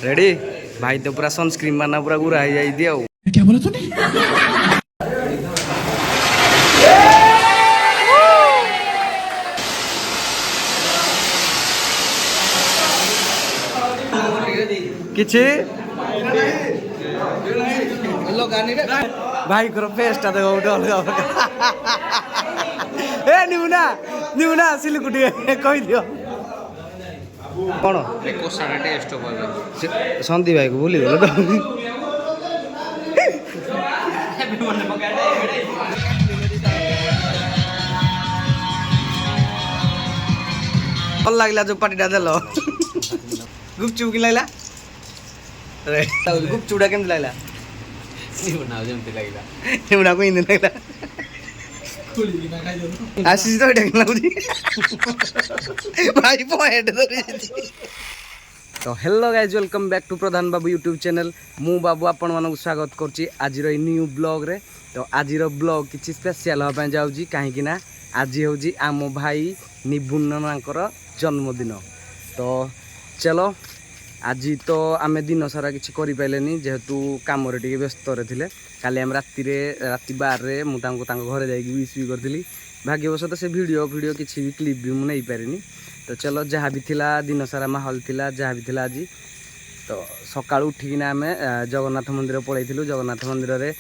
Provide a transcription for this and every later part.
Ready भाई तो पूरा सनस्क्रीन मारना पूरा गुरा ही जाई दिया क्या बोला तूने? किछि भाई को फेसटा देखो उठे अलगा ए निमुना निमुना सिलकुटी कहि दियो कोन एको सारा टेस्ट होबे संदीप भाई को भूली गेलो तो भल लागला जो पार्टीटा देलो गुपचुप कि लागला रे गुपचुपटा केमति लागला निमुना जेमति लागला निमुना को इंदे लागला आशीष तो डेक लाउदी भाई पॉइंट धरि तो hello guys welcome back to Pradhan Babu YouTube channel मु बाबू आपण मानक स्वागत करछि आज रो न्यू ब्लॉग रे। तो आज रो ब्लॉग किछि स्पेशल होबा जाउजी काहे कि ना आज होजी आम भाई निबुन्ननाकर जन्मदिन। तो चलो आज तो आमे दिन सारा किछि करि पाइलेनी जेहेतु काम रे टिके व्यस्त रे थिले। काली हम राति 12 रे मु तांको घरे जाई विश भी करथिली। भाग्यवश तो से वीडियो किछि भी क्लिप भी मु नै पारिनी। तो चलो जहाँ भी थिला दिन सारा माहौल थिला जहाँ भी थिला आज तो सकाळ उठिकिना आमे जगन्नाथ मंदिर पळैथिलु। जगन्नाथ मंदिर रे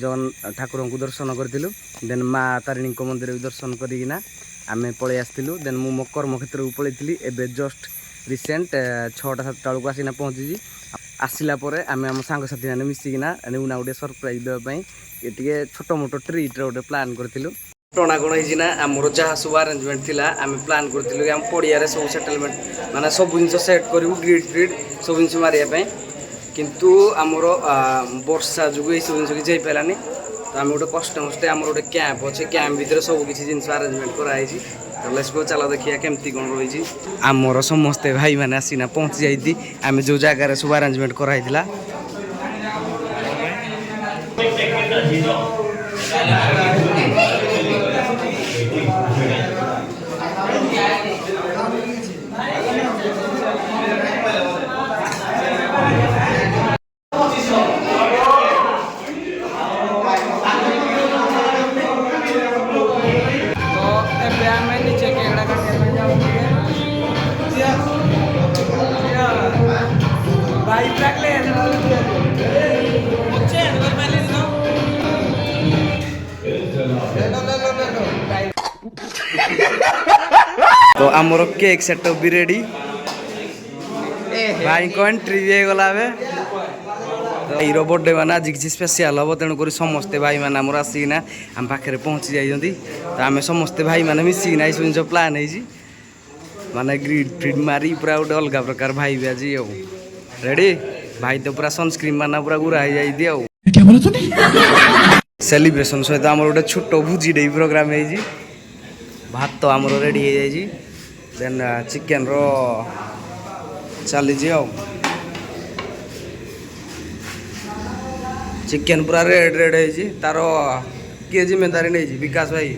जगन ठाकुर को दर्शन करथिलु। देन माँ तारिणी को मंदिर भी दर्शन करिकिना आमे पळै आस्थिलु। देन मु मो कर्म क्षेत्र को पळैथिली। एबे जस्ट रिसेंट 6टा 7टा बेलू आसीना पहुँची आसला परे आमे हम सांग साथी माने मिसिकिना उना गोटे सरप्राइज देवा पई एटिके छोटो मोटो ट्रीट रे गोटे प्लान करथिलु। टोना कोण हिजिना हमरो जहा सब अरेंजमेंट थिला आमे प्लान करथिलु कि हम पडिया रे सब सेटलमेंट माने सब जिंस सेट करिवु ग्रिड सब जिंस मारिया पई किंतु हमरो वर्षा जुगु ए सब जिंस कि जाई पैलानी। तो आमे गोटे कष्ट हमरो गोटे कैंप अछि कैंप भीतर सब किछि जिंस अरेंजमेंट कराई छी। तो लेट्स गो चला देखिया केमती कोन रही छी। हमरो समस्त भाई माने आसीना पहुंच जाईती आमे जो जगह रे सब अरेंजमेंट कराई थिला। तो आमर केक सेटअप भी रेडी भाई को एंट्री भी गला हीरो बर्थडे माने आज किसी स्पेशल हम तेणुक समस्ते भाई मैंने आमर आसिकिना आम पाखे पहुँची जाइए। तो आम समस्ते भाई मैंने मिसिकिना ये जिन प्लान है माने ग्रिड फ्रिड मारी पूरा गोटे अलग प्रकार भाई भी आज रेडी भाई तो पूरा सनस्क्रीन मारना पूरा गुरा ही जाई दिया क्या बोला तूने? सेलिब्रेशन सहित आम गोटे छोट भोजी डे प्रोग्राम है भात तो आमर रेडी हो जाए। देन चिकेन रो चली चिकेन पूरा रेड है तार किए जिम्मेदारी नहीं विकास भाई।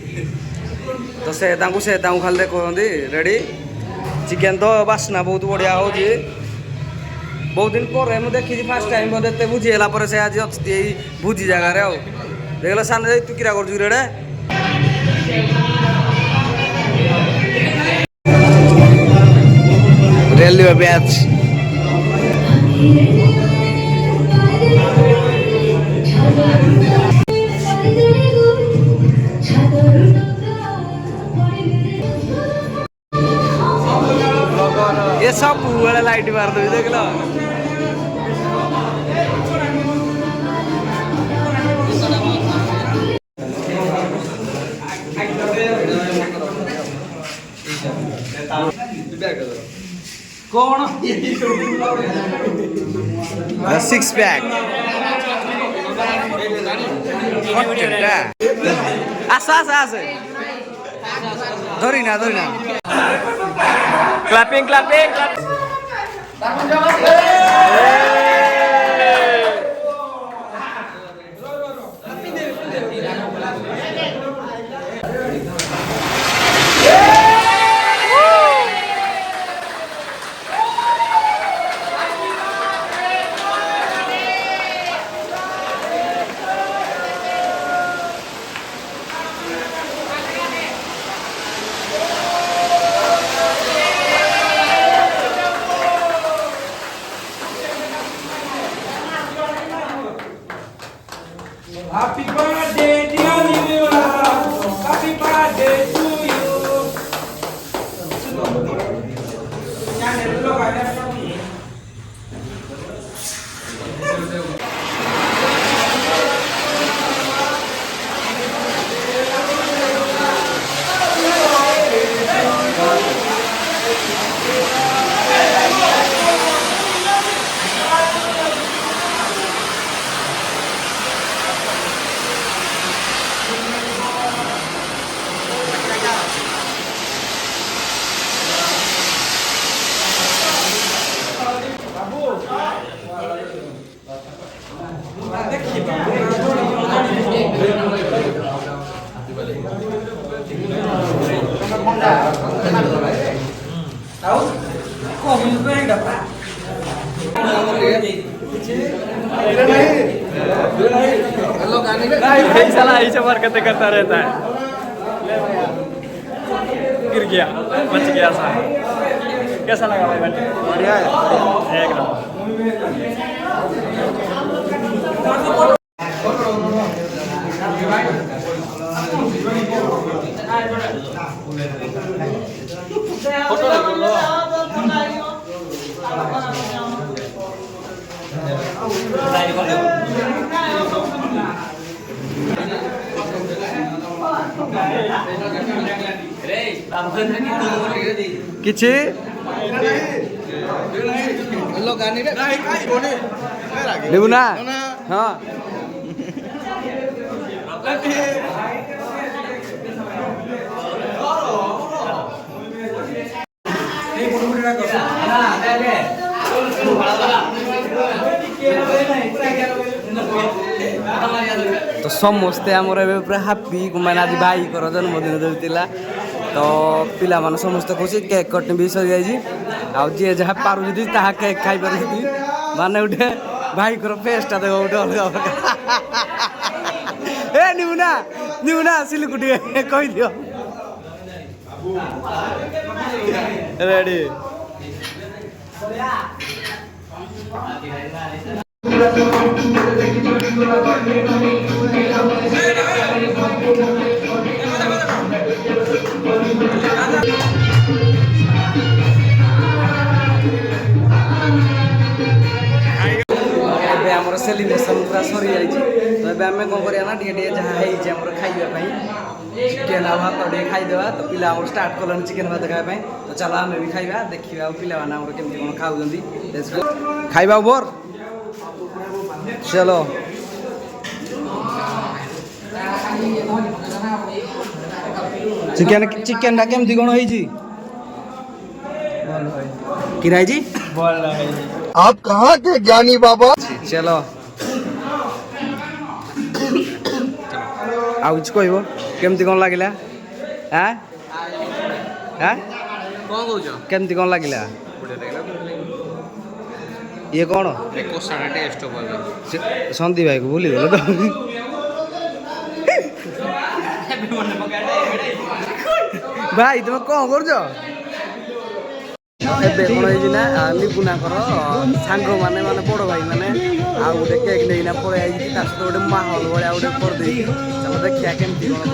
तो से खाली देखते रेडी चिकेन तो बास्ना बहुत बढ़िया हो बहुत दिन पर मुझे देखी फास्ट टाइम बोलते बुझीगला से आज अच्छी भोजी जगार देखल सान तू किरा कर रेडे रेलवे बैच ये सब वाला लाइट मार दो देख लो। कौन 6 पैक आसा आसा आसे धरी ना क्लैपिंग साला ऐसे हरकतें करता रहता है। गिर गया, बच गया सा। कैसा लगा भाई बेटे? बढ़िया है एकदम। କିଛି ନେବୁ ନା ହଁ तो समस्ते आमर ए पूरा हापी मैंने आज भाई जन्मदिन देता तो पिला माने समस्ते खुशी केक कटिंग भी सरी जाइए आ जी जहाँ पार्टी ताहा केक खाई पार्टी माने उठे भाई को फेसटा देव गोटे अलग ए निमुना सिलकुटी कही दियो रेडी आमर सेलिब्रेशन पूरा सरी जाइए तो ये आम कौन करा टे जहाँ होमर खाइबा चिकेन आ भात टे खाईदेवा तो पिला स्टार्ट कलन चिकेन भात खावाई तो चलो आम भी खाइबा देखा पिला केमती कौन खाऊँ खाइबा बोर चलो चिकेन चिकेन केमती कौन होइजी किराई जी आप कहाँ के ज्ञानी बाबा? चलो आउ किछ कहबो केमती कौन लागिला हैं हैं कौन कहूछ केमती कौन लागिला ये कौन कोसाटा टेस्ट हो संदीप भाई को भूली गलो तो भाई तुम कौन कर कौन है लिपुना सांग मैंने माने बड़ भाई मैंने आ गोटे केक लेकिन पड़े आई सहित गोटे माहौल भाया गोटे करदे चलो देखिया केमती कौन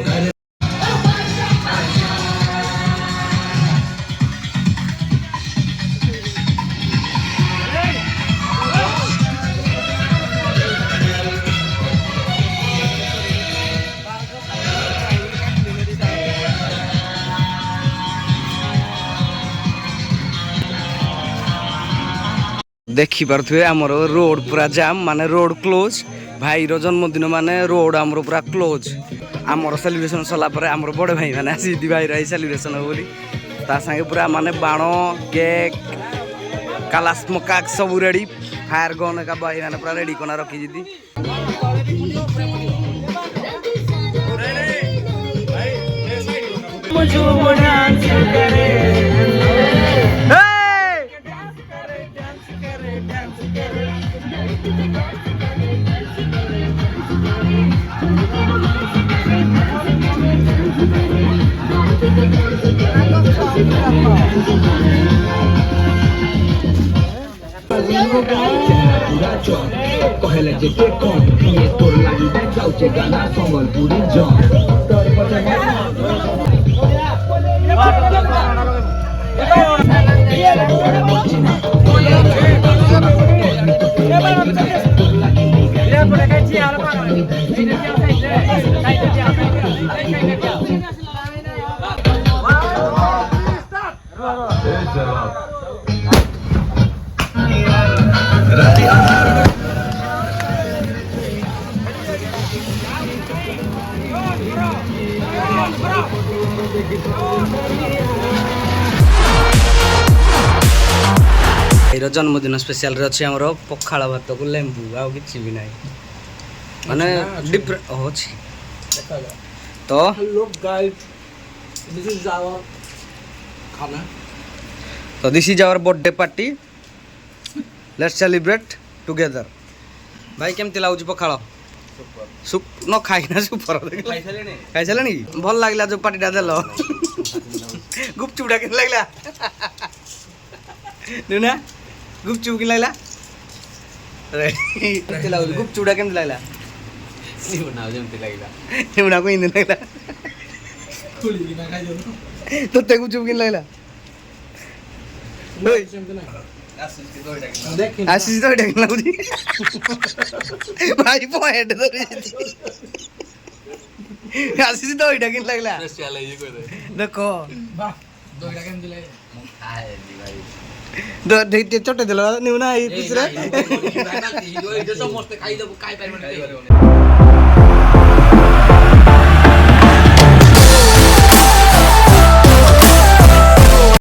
कर देखिपे आमर रोड पूरा जाम माने रोड क्लोज भाई जन्मदिन माने रोड आमर पूरा क्लोज आमर सेलिब्रेशन सरला आमर बड़ भाई माने आसी भाई रही सेलिब्रेशन हो बोली ता संगे पूरा माने बाण केक कालास मकाक सब रेडी फायर गन का भाई माने पूरा रेडी कोना रखी दीदी कहले जे के कौन ये तोर लागी दे जाउचे गाना संबलपुरी जॉन ଏଇର ଜନ୍ମଦିନ ସ୍ପେଶାଲରେ ଅଛି ଆମର ପଖାଳ ଭାତକୁ ଲେମ୍ବୁ ଆଉ କିଛି ବି ନାହିଁ ମାନେ ଡିଫରେଣ୍ଟ ଅଛି ତ Look guys, this is our खाना. So this is our birthday party. Let's celebrate together. भाई केमती लाଗୁଛି ପଖାଳ? ନ ଖାଇନା ସୁପର ଖାଇସାରିଲେଣି ଭଲ ଲାଗିଲା ଯୋଉ ପାର୍ଟିଟା ଦେଲ ଗୁପଚୁପଟା କେମିତି ଲାଗିଲା ନା ଗୁପଚୁପ କି ଲାଗିଲା ଗୁପଚୁପଟା କେମିତି ଲାଗିଲା ନିମୁନାକୁ ଇନ୍ତି ଲାଗିଲା ତତେ ଗୁପଚୁପ କେମିତି ଲାଗିଲା आशीष तो एटा लाଗୁଛି भाई पॉइंट धरि आशीष तो एटा केन लागला स्पेशल है कोइ देखो वाह दोइटा केन दिले खाए दी भाई दो ढेटे छोटे दिलो निउना ई पिछरे समस्त खाई दबो काय पाइबो